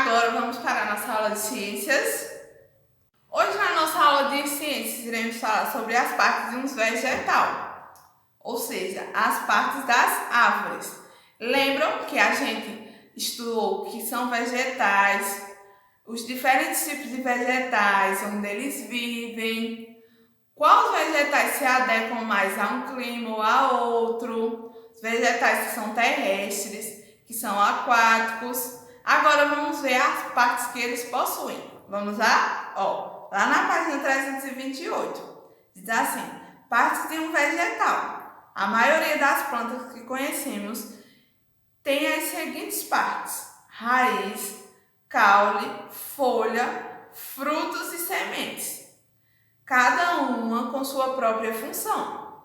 Agora vamos para a nossa aula de ciências. Hoje na nossa aula de ciências iremos falar sobre as partes de um vegetal, ou seja, as partes das árvores. Lembram que a gente estudou que são vegetais, os diferentes tipos de vegetais, onde eles vivem, quais vegetais se adequam mais a um clima ou a outro, os vegetais que são terrestres, que são aquáticos. Agora vamos ver as partes que eles possuem. Vamos lá? Lá na página 328, diz assim: partes de um vegetal. A maioria das plantas que conhecemos tem as seguintes partes: raiz, caule, folha, frutos e sementes. Cada uma com sua própria função.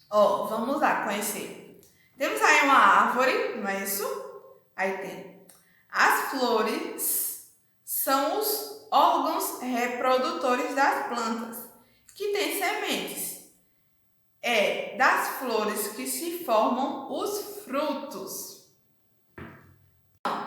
Vamos lá conhecer. Temos aí uma árvore, não é isso? Aí tem as flores, são os órgãos reprodutores das plantas, que têm sementes. É das flores que se formam os frutos.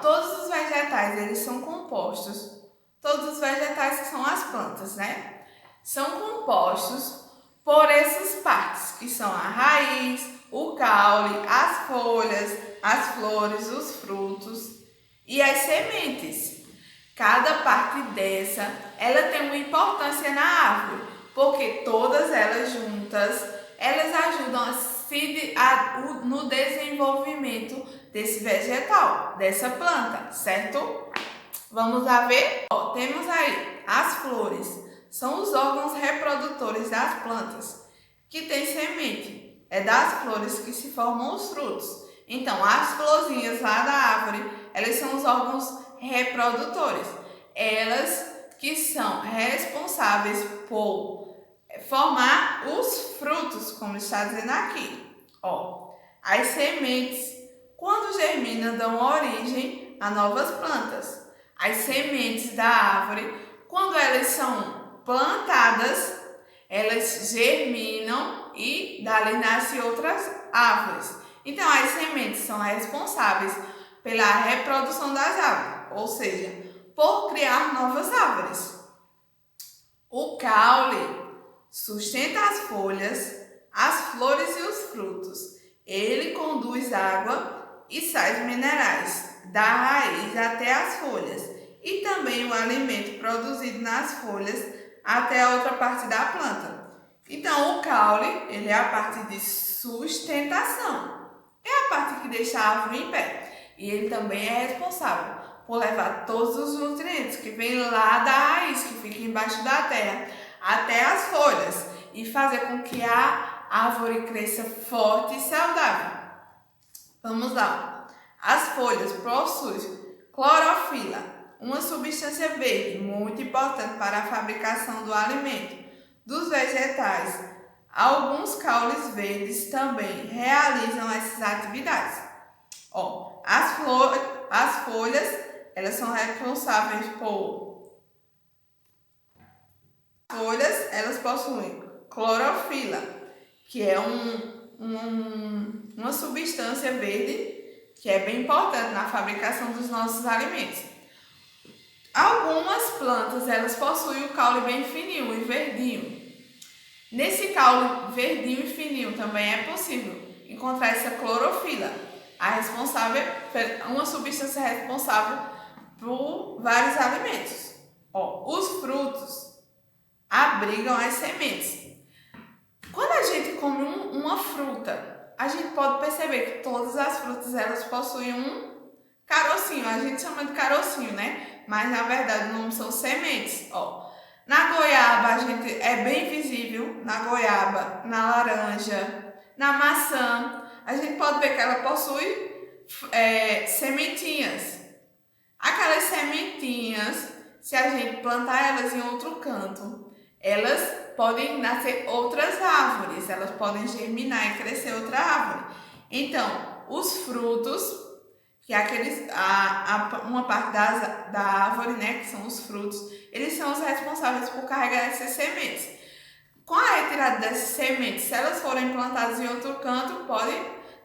Todos os vegetais, eles são compostos, todos os vegetais que são as plantas, né? São compostos por essas partes, que são a raiz, o caule, as folhas, as flores, os frutos e as sementes. Cada parte dessa, ela tem uma importância na árvore, porque todas elas juntas, elas ajudam no desenvolvimento desse vegetal, dessa planta, certo? Vamos lá ver? Temos aí as flores, são os órgãos reprodutores das plantas, que tem semente. É das flores que se formam os frutos. Então, as florzinhas lá da árvore, elas são os órgãos reprodutores. Elas que são responsáveis por formar os frutos, como está dizendo aqui. As sementes, quando germinam, dão origem a novas plantas. As sementes da árvore, quando elas são plantadas, elas germinam e dali nascem outras árvores. Então, as sementes são responsáveis pela reprodução das árvores, ou seja, por criar novas árvores. O caule sustenta as folhas, as flores e os frutos. Ele conduz água e sais minerais da raiz até as folhas e também o alimento produzido nas folhas até a outra parte da planta. Então, o caule, ele é a parte de sustentação. É a parte que deixa a árvore em pé. E ele também é responsável por levar todos os nutrientes que vêm lá da raiz, que fica embaixo da terra, até as folhas e fazer com que a árvore cresça forte e saudável. Vamos lá. As folhas possuem clorofila, uma substância verde muito importante para a fabricação do alimento dos vegetais. Alguns caules verdes também realizam essas atividades. As folhas, elas são responsáveis por... As folhas, elas possuem clorofila, que é uma substância verde que é bem importante na fabricação dos nossos alimentos. Algumas plantas, elas possuem o caule bem fininho e verdinho. Nesse caule verdinho e fininho também é possível encontrar essa clorofila, uma substância responsável por vários alimentos. Os frutos abrigam as sementes. Quando a gente come uma fruta, a gente pode perceber que todas as frutas elas possuem um carocinho. A gente chama de carocinho, né? Mas na verdade não são sementes. Na goiaba é bem visível, na goiaba, na laranja, na maçã, a gente pode ver que ela possui sementinhas. Aquelas sementinhas, se a gente plantar elas em outro canto, elas podem nascer outras árvores, elas podem germinar e crescer outra árvore. Então, os frutos, que é uma parte da árvore, né, que são os frutos, eles são os responsáveis por carregar essas sementes. Com a retirada dessas sementes, se elas forem plantadas em outro canto, pode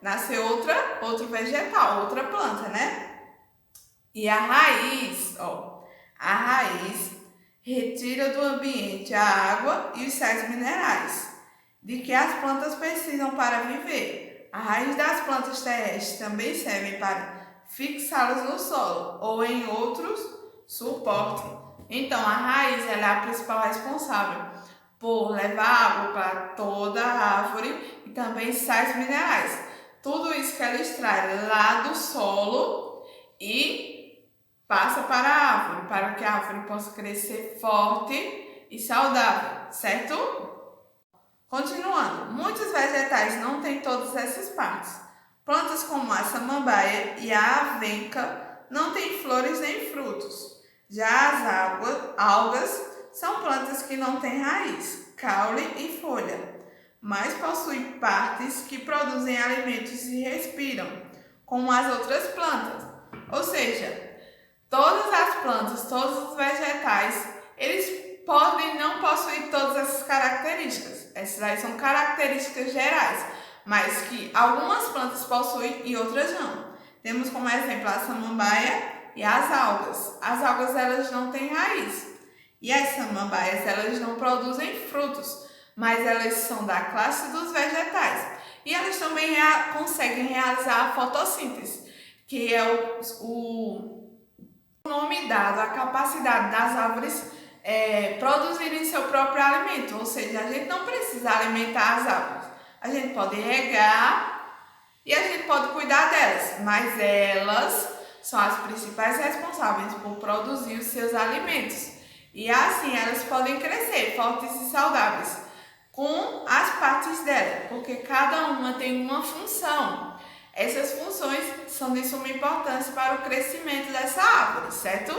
nascer outro vegetal, outra planta, né? E a raiz retira do ambiente a água e os sais minerais de que as plantas precisam para viver. A raiz das plantas terrestres também servem para fixá-las no solo ou em outros suportes. Então, a raiz ela é a principal responsável por levar água para toda a árvore e também sais minerais. Tudo isso que ela extrai lá do solo e passa para a árvore, para que a árvore possa crescer forte e saudável, certo? Continuando, muitos vegetais não têm todas essas partes. Plantas como a samambaia e a avenca não têm flores nem frutos. Já as algas são plantas que não têm raiz, caule e folha, mas possuem partes que produzem alimentos e respiram, como as outras plantas. Ou seja, todas as plantas, todos os vegetais, eles podem não possuir todas essas características. Essas aí são características gerais, mas que algumas plantas possuem e outras não. Temos como exemplo a samambaia e as algas. As algas elas não têm raiz. E as samambaias elas não produzem frutos, mas elas são da classe dos vegetais. E elas também conseguem realizar a fotossíntese, que é o nome dado à capacidade das árvores produzirem seu próprio alimento. Ou seja, a gente não precisa alimentar as árvores. A gente pode regar e a gente pode cuidar delas, mas elas são as principais responsáveis por produzir os seus alimentos. E assim elas podem crescer fortes e saudáveis com as partes dela, porque cada uma tem uma função. Essas funções são de suma importância para o crescimento dessa árvore, certo?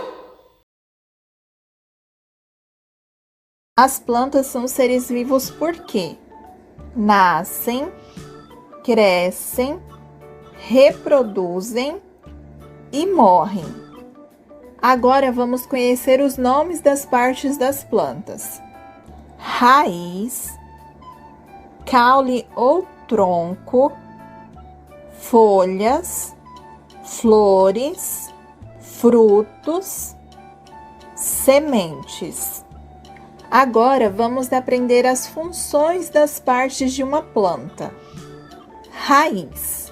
As plantas são seres vivos porque nascem, crescem, reproduzem e morrem. Agora vamos conhecer os nomes das partes das plantas: raiz, caule ou tronco, folhas, flores, frutos, sementes. Agora vamos aprender as funções das partes de uma planta. Raiz.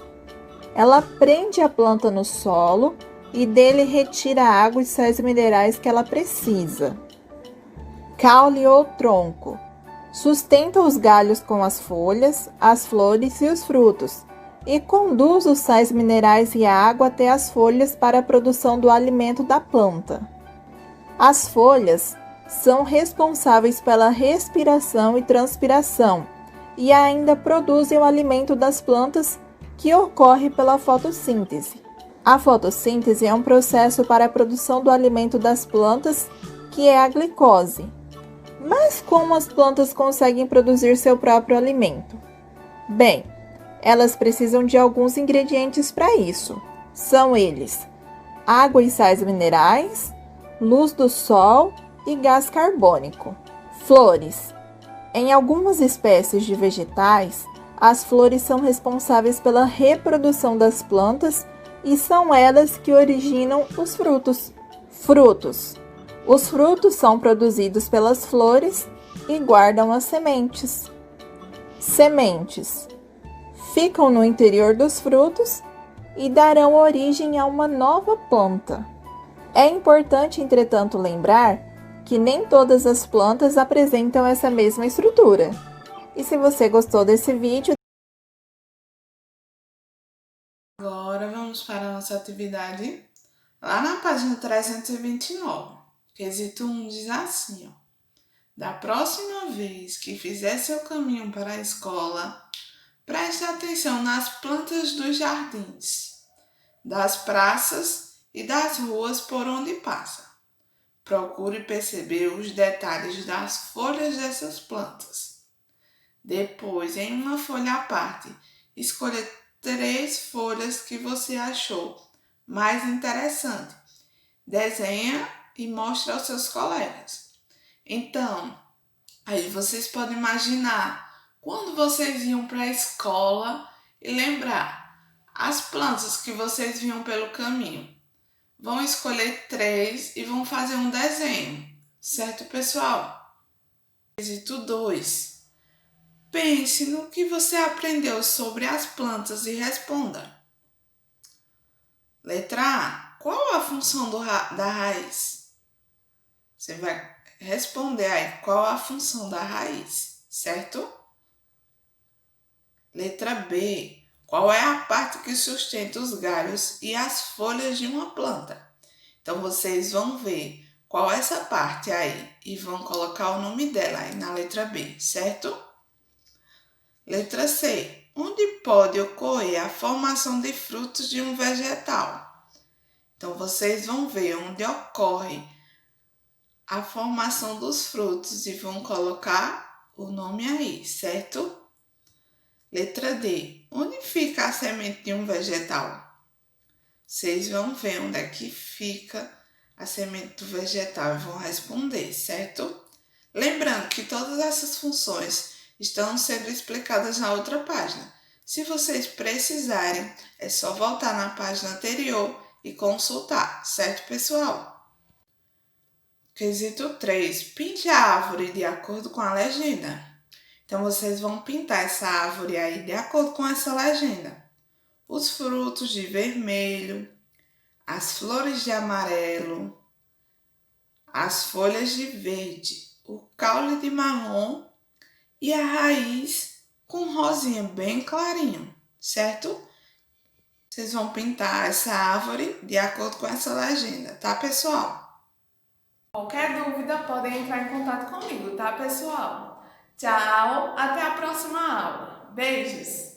Ela prende a planta no solo e dele retira a água e sais minerais que ela precisa. Caule ou tronco. Sustenta os galhos com as folhas, as flores e os frutos e conduz os sais minerais e a água até as folhas para a produção do alimento da planta. As folhas são responsáveis pela respiração e transpiração e ainda produzem o alimento das plantas, que ocorre pela fotossíntese. A fotossíntese é um processo para a produção do alimento das plantas, que é a glicose. Mas como as plantas conseguem produzir seu próprio alimento? Bem, elas precisam de alguns ingredientes para isso. São eles: água e sais minerais, luz do sol e gás carbônico. Flores. Em algumas espécies de vegetais, as flores são responsáveis pela reprodução das plantas e são elas que originam os frutos. Frutos. Os frutos são produzidos pelas flores e guardam as sementes. Sementes. Ficam no interior dos frutos e darão origem a uma nova planta. É importante, entretanto, lembrar que nem todas as plantas apresentam essa mesma estrutura. E se você gostou desse vídeo, Agora vamos para a nossa atividade lá na página 329. Quesito 1 diz assim, ó: da próxima vez que fizer seu caminho para a escola, preste atenção nas plantas dos jardins, das praças e das ruas por onde passa. Procure perceber os detalhes das folhas dessas plantas. Depois, em uma folha à parte, escolha 3 folhas que você achou mais interessante. Desenha e mostra aos seus colegas. Então, aí vocês podem imaginar quando vocês iam para a escola e lembrar as plantas que vocês viam pelo caminho. vão escolher 3 e vão fazer um desenho, certo, pessoal? Quesito 2. Pense no que você aprendeu sobre as plantas e responda. Letra A. Qual a função da raiz? Você vai responder aí qual a função da raiz, certo? Letra B. Qual é a parte que sustenta os galhos e as folhas de uma planta? Então, vocês vão ver qual é essa parte aí e vão colocar o nome dela aí na letra B, certo? Letra C. Onde pode ocorrer a formação de frutos de um vegetal? Então, vocês vão ver onde ocorre a formação dos frutos e vão colocar o nome aí, certo? Letra D. Onde fica a semente de um vegetal? Vocês vão ver onde é que fica a semente do vegetal e vão responder, certo? Lembrando que todas essas funções estão sendo explicadas na outra página. Se vocês precisarem, é só voltar na página anterior e consultar, certo, pessoal? Quesito 3. Pinte a árvore de acordo com a legenda. Então, vocês vão pintar essa árvore aí de acordo com essa legenda. Os frutos de vermelho, as flores de amarelo, as folhas de verde, o caule de marrom e a raiz com rosinha bem clarinho, certo? Vocês vão pintar essa árvore de acordo com essa legenda, tá, pessoal? Qualquer dúvida, podem entrar em contato comigo, tá, pessoal? Tchau, até a próxima aula. Beijos!